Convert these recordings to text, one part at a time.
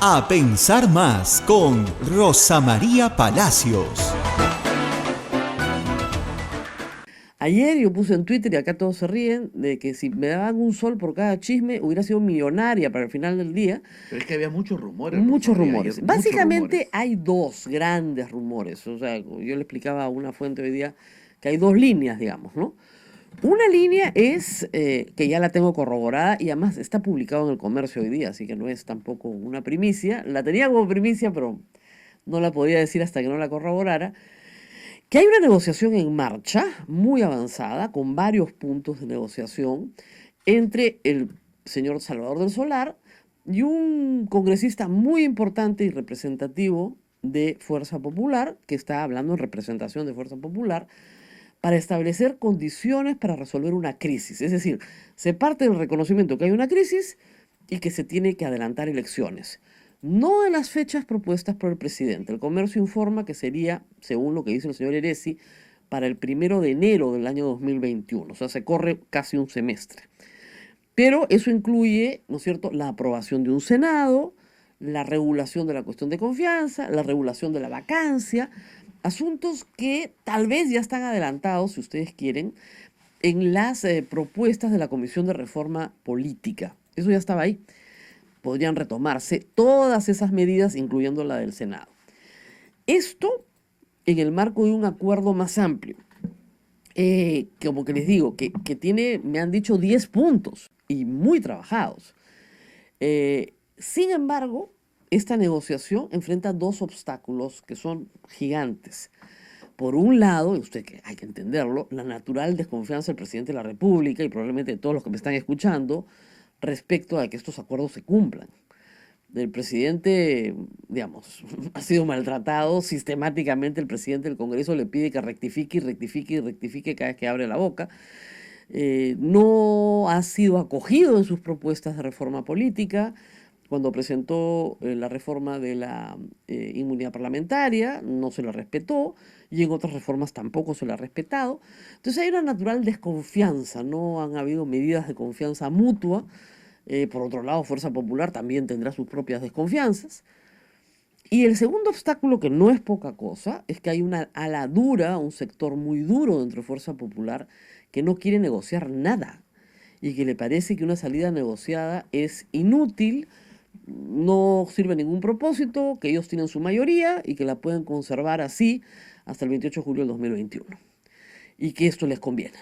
A Pensar Más con Rosa María Palacios. Ayer yo puse en Twitter, y acá todos se ríen, de que si me daban un sol por cada chisme, hubiera sido millonaria para el final del día. Pero es que había muchos rumores, Rosa Muchos María, rumores. ayer, muchos Básicamente rumores. hay dos grandes rumores. O sea, yo le explicaba a una fuente hoy día que hay dos líneas, digamos, ¿no? Una línea es que ya la tengo corroborada y además está publicado en El Comercio hoy día, así que no es tampoco una primicia. La tenía como primicia, pero no la podía decir hasta que no la corroborara. Que hay una negociación en marcha, muy avanzada, con varios puntos de negociación, entre el señor Salvador del Solar y un congresista muy importante y representativo de Fuerza Popular, que está hablando en representación de Fuerza Popular, para establecer condiciones para resolver una crisis. Es decir, se parte del reconocimiento que hay una crisis y que se tiene que adelantar elecciones. No en las fechas propuestas por el presidente. El Comercio informa que sería, según lo que dice el señor Eresi, para el 1 de enero del año 2021. O sea, se corre casi un semestre. Pero eso incluye, ¿no es cierto?, la aprobación de un Senado, la regulación de la cuestión de confianza, la regulación de la vacancia, asuntos que tal vez ya están adelantados, si ustedes quieren, en las propuestas de la Comisión de Reforma Política. Eso ya estaba ahí. Podrían retomarse todas esas medidas, incluyendo la del Senado. Esto en el marco de un acuerdo más amplio. Como que les digo, que tiene, me han dicho, 10 puntos y muy trabajados. Sin embargo, esta negociación enfrenta dos obstáculos que son gigantes. Por un lado, y usted que hay que entenderlo, la natural desconfianza del presidente de la República y probablemente de todos los que me están escuchando respecto a que estos acuerdos se cumplan. El presidente, digamos, ha sido maltratado sistemáticamente. El presidente del Congreso le pide que rectifique y rectifique y rectifique cada vez que abre la boca. No ha sido acogido en sus propuestas de reforma política. Cuando presentó la reforma de la inmunidad parlamentaria, no se la respetó, y en otras reformas tampoco se la ha respetado. Entonces hay una natural desconfianza, no han habido medidas de confianza mutua. Por otro lado, Fuerza Popular también tendrá sus propias desconfianzas. Y el segundo obstáculo, que no es poca cosa, es que hay una ala dura, un sector muy duro dentro de Fuerza Popular que no quiere negociar nada y que le parece que una salida negociada es inútil, no sirve a ningún propósito, que ellos tienen su mayoría y que la pueden conservar así hasta el 28 de julio del 2021 y que esto les conviene.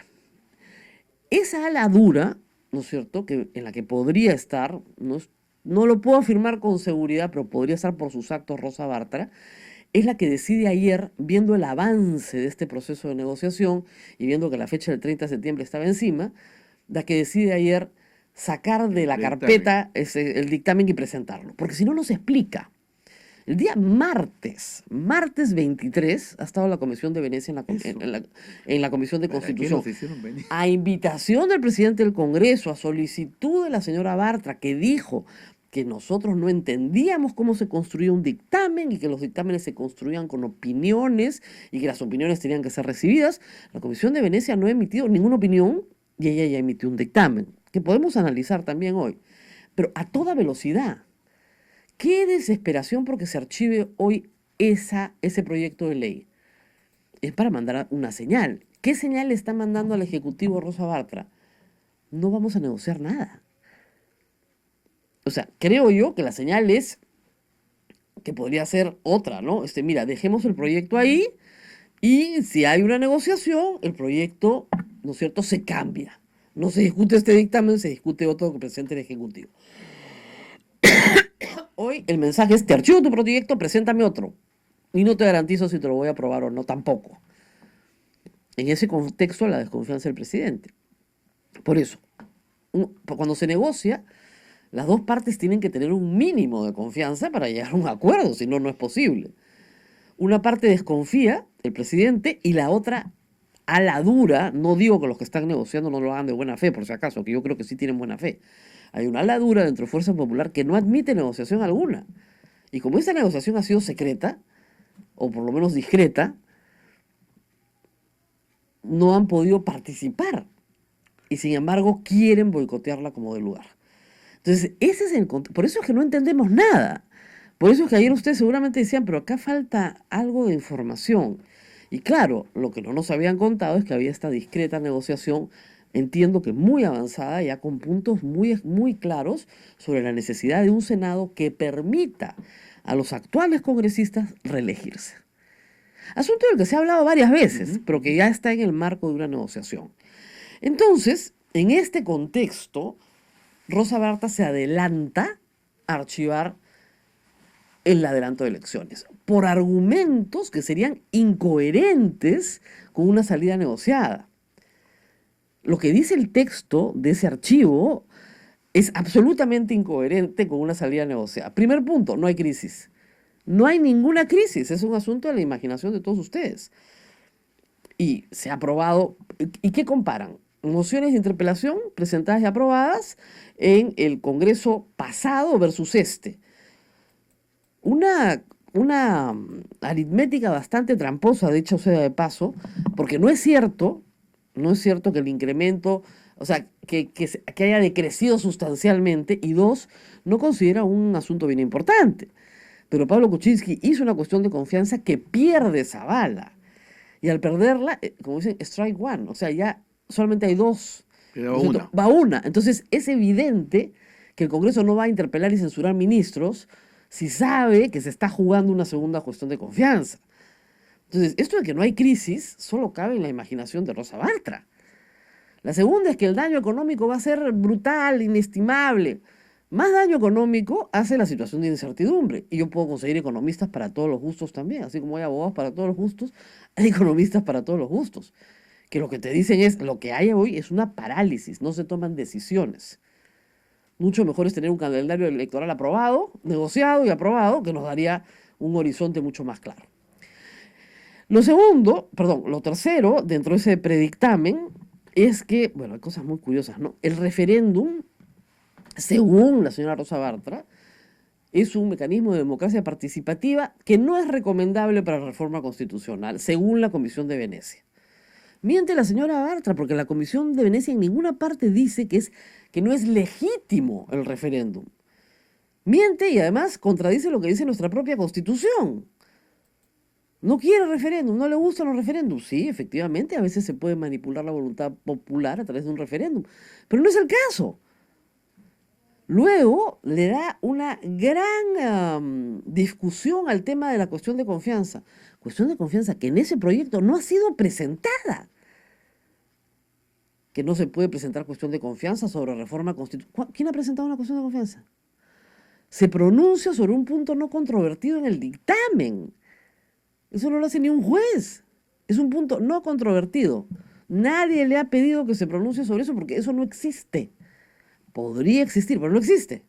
Esa ala dura, ¿no es cierto?, que en la que podría estar, no lo puedo afirmar con seguridad, pero podría estar por sus actos Rosa Bartra, es la que decide ayer, viendo el avance de este proceso de negociación y viendo que la fecha del 30 de septiembre estaba encima, la que decide ayer sacar de la carpeta el dictamen y presentarlo, porque si no, no se explica. El día martes 23, ha estado la Comisión de Venecia en la Comisión de Constitución. A invitación del presidente del Congreso, a solicitud de la señora Bartra, que dijo que nosotros no entendíamos cómo se construía un dictamen y que los dictámenes se construían con opiniones y que las opiniones tenían que ser recibidas. La Comisión de Venecia no ha emitido ninguna opinión y ella ya emitió un dictamen, que podemos analizar también hoy, pero a toda velocidad. Qué desesperación porque se archive hoy ese proyecto de ley. Es para mandar una señal. ¿Qué señal le está mandando al Ejecutivo Rosa Bartra? No vamos a negociar nada. O sea, creo yo que la señal es que podría ser otra, ¿no? Mira, dejemos el proyecto ahí y si hay una negociación, el proyecto, ¿no es cierto?, se cambia. No se discute este dictamen, se discute otro que presente el Ejecutivo. Hoy el mensaje es: te archivo tu proyecto, preséntame otro. Y no te garantizo si te lo voy a aprobar o no, tampoco. En ese contexto, la desconfianza del presidente. Por eso, cuando se negocia, las dos partes tienen que tener un mínimo de confianza para llegar a un acuerdo, si no, no es posible. Una parte desconfía, el presidente, y la otra a la dura. No digo que los que están negociando no lo hagan de buena fe, por si acaso, que yo creo que sí tienen buena fe. Hay una ala dura dentro de Fuerza Popular que no admite negociación alguna. Y como esta negociación ha sido secreta, o por lo menos discreta, no han podido participar. Y sin embargo quieren boicotearla como de lugar. Entonces, por eso es que no entendemos nada. Por eso es que ayer ustedes seguramente decían, pero acá falta algo de información. Y claro, lo que no nos habían contado es que había esta discreta negociación, entiendo que muy avanzada, ya con puntos muy claros sobre la necesidad de un Senado que permita a los actuales congresistas reelegirse. Asunto del que se ha hablado varias veces, pero que ya está en el marco de una negociación. Entonces, en este contexto, Rosa Barta se adelanta a archivar el adelanto de elecciones por argumentos que serían incoherentes con una salida negociada. Lo que dice el texto de ese archivo es absolutamente incoherente con una salida negociada. Primer punto, no hay crisis. No hay ninguna crisis, es un asunto de la imaginación de todos ustedes. Y se ha aprobado. ¿Y qué comparan? Mociones de interpelación presentadas y aprobadas en el Congreso pasado versus este. Una aritmética bastante tramposa, de hecho sea de paso, porque no es cierto que el incremento, o sea, que haya decrecido sustancialmente, y dos, no considera un asunto bien importante. Pero Pablo Kuczynski hizo una cuestión de confianza que pierde esa bala. Y al perderla, como dicen, strike one, o sea, ya solamente hay dos. Queda una. Va una. Entonces es evidente que el Congreso no va a interpelar y censurar ministros si sabe que se está jugando una segunda cuestión de confianza. Entonces, esto de que no hay crisis solo cabe en la imaginación de Rosa Bartra. La segunda es que el daño económico va a ser brutal, inestimable. Más daño económico hace la situación de incertidumbre. Y yo puedo conseguir economistas para todos los gustos también. Así como hay abogados para todos los gustos, hay economistas para todos los gustos. Que lo que te dicen es, lo que hay hoy es una parálisis, no se toman decisiones. Mucho mejor es tener un calendario electoral aprobado, negociado y aprobado, que nos daría un horizonte mucho más claro. Lo tercero, dentro de ese predictamen, es que, bueno, hay cosas muy curiosas, ¿no? El referéndum, según la señora Rosa Bartra, es un mecanismo de democracia participativa que no es recomendable para la reforma constitucional, según la Comisión de Venecia. Miente la señora Bartra, porque la Comisión de Venecia en ninguna parte dice que no es legítimo el referéndum. Miente y además contradice lo que dice nuestra propia Constitución. No quiere referéndum, no le gustan los referéndums. Sí, efectivamente, a veces se puede manipular la voluntad popular a través de un referéndum, pero no es el caso. Luego le da una gran discusión al tema de la cuestión de confianza. Cuestión de confianza que en ese proyecto no ha sido presentada. Que no se puede presentar cuestión de confianza sobre reforma constitucional. ¿Quién ha presentado una cuestión de confianza? Se pronuncia sobre un punto no controvertido en el dictamen. Eso no lo hace ni un juez. Es un punto no controvertido. Nadie le ha pedido que se pronuncie sobre eso porque eso no existe. Podría existir, pero no existe.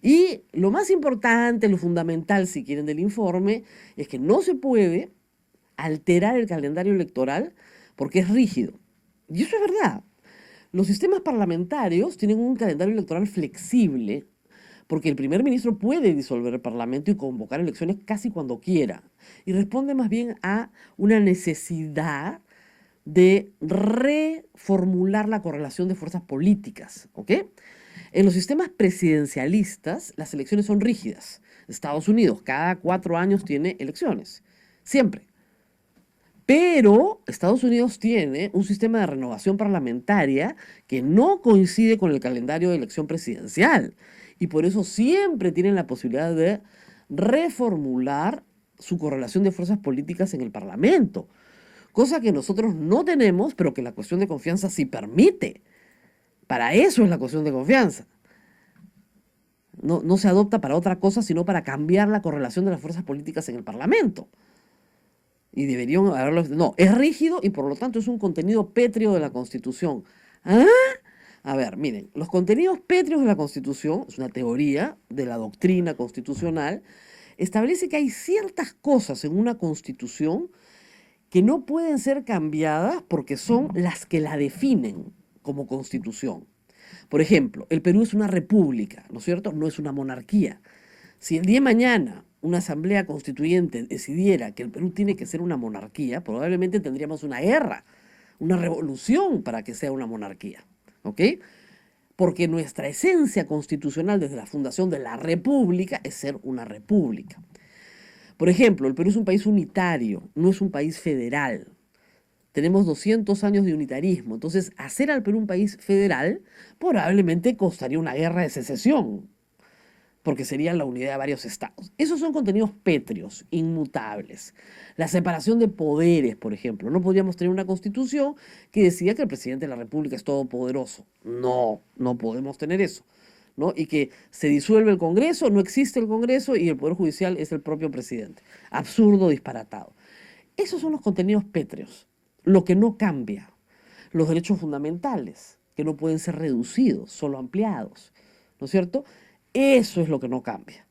Y lo más importante, lo fundamental, si quieren, del informe, es que no se puede alterar el calendario electoral porque es rígido. Y eso es verdad. Los sistemas parlamentarios tienen un calendario electoral flexible porque el primer ministro puede disolver el parlamento y convocar elecciones casi cuando quiera. Y responde más bien a una necesidad de reformular la correlación de fuerzas políticas, ¿ok? En los sistemas presidencialistas, las elecciones son rígidas. Estados Unidos, cada 4 años tiene elecciones, siempre. Pero Estados Unidos tiene un sistema de renovación parlamentaria que no coincide con el calendario de elección presidencial. Y por eso siempre tienen la posibilidad de reformular su correlación de fuerzas políticas en el Parlamento. Cosa que nosotros no tenemos, pero que la cuestión de confianza sí permite. Para eso es la cuestión de confianza. No se adopta para otra cosa, sino para cambiar la correlación de las fuerzas políticas en el Parlamento. Y deberían haberlo... No, es rígido y por lo tanto es un contenido pétreo de la Constitución. ¿Ah? A ver, miren, los contenidos pétreos de la Constitución, es una teoría de la doctrina constitucional, establece que hay ciertas cosas en una Constitución que no pueden ser cambiadas porque son las que la definen como Constitución. Por ejemplo, el Perú es una república, ¿no es cierto? No es una monarquía. Si el día de mañana una asamblea constituyente decidiera que el Perú tiene que ser una monarquía, probablemente tendríamos una guerra, una revolución para que sea una monarquía, ¿ok? porque nuestra esencia constitucional desde la fundación de la República es ser una república. Por ejemplo, el Perú es un país unitario, no es un país federal. Tenemos 200 años de unitarismo, entonces hacer al Perú un país federal probablemente costaría una guerra de secesión, porque sería la unidad de varios estados. Esos son contenidos pétreos, inmutables. La separación de poderes, por ejemplo. No podríamos tener una constitución que decida que el presidente de la República es todopoderoso. No, no podemos tener eso, ¿no? Y que se disuelve el Congreso, no existe el Congreso y el Poder Judicial es el propio presidente. Absurdo, disparatado. Esos son los contenidos pétreos. Lo que no cambia. Los derechos fundamentales, que no pueden ser reducidos, solo ampliados. ¿No es cierto? Eso es lo que no cambia.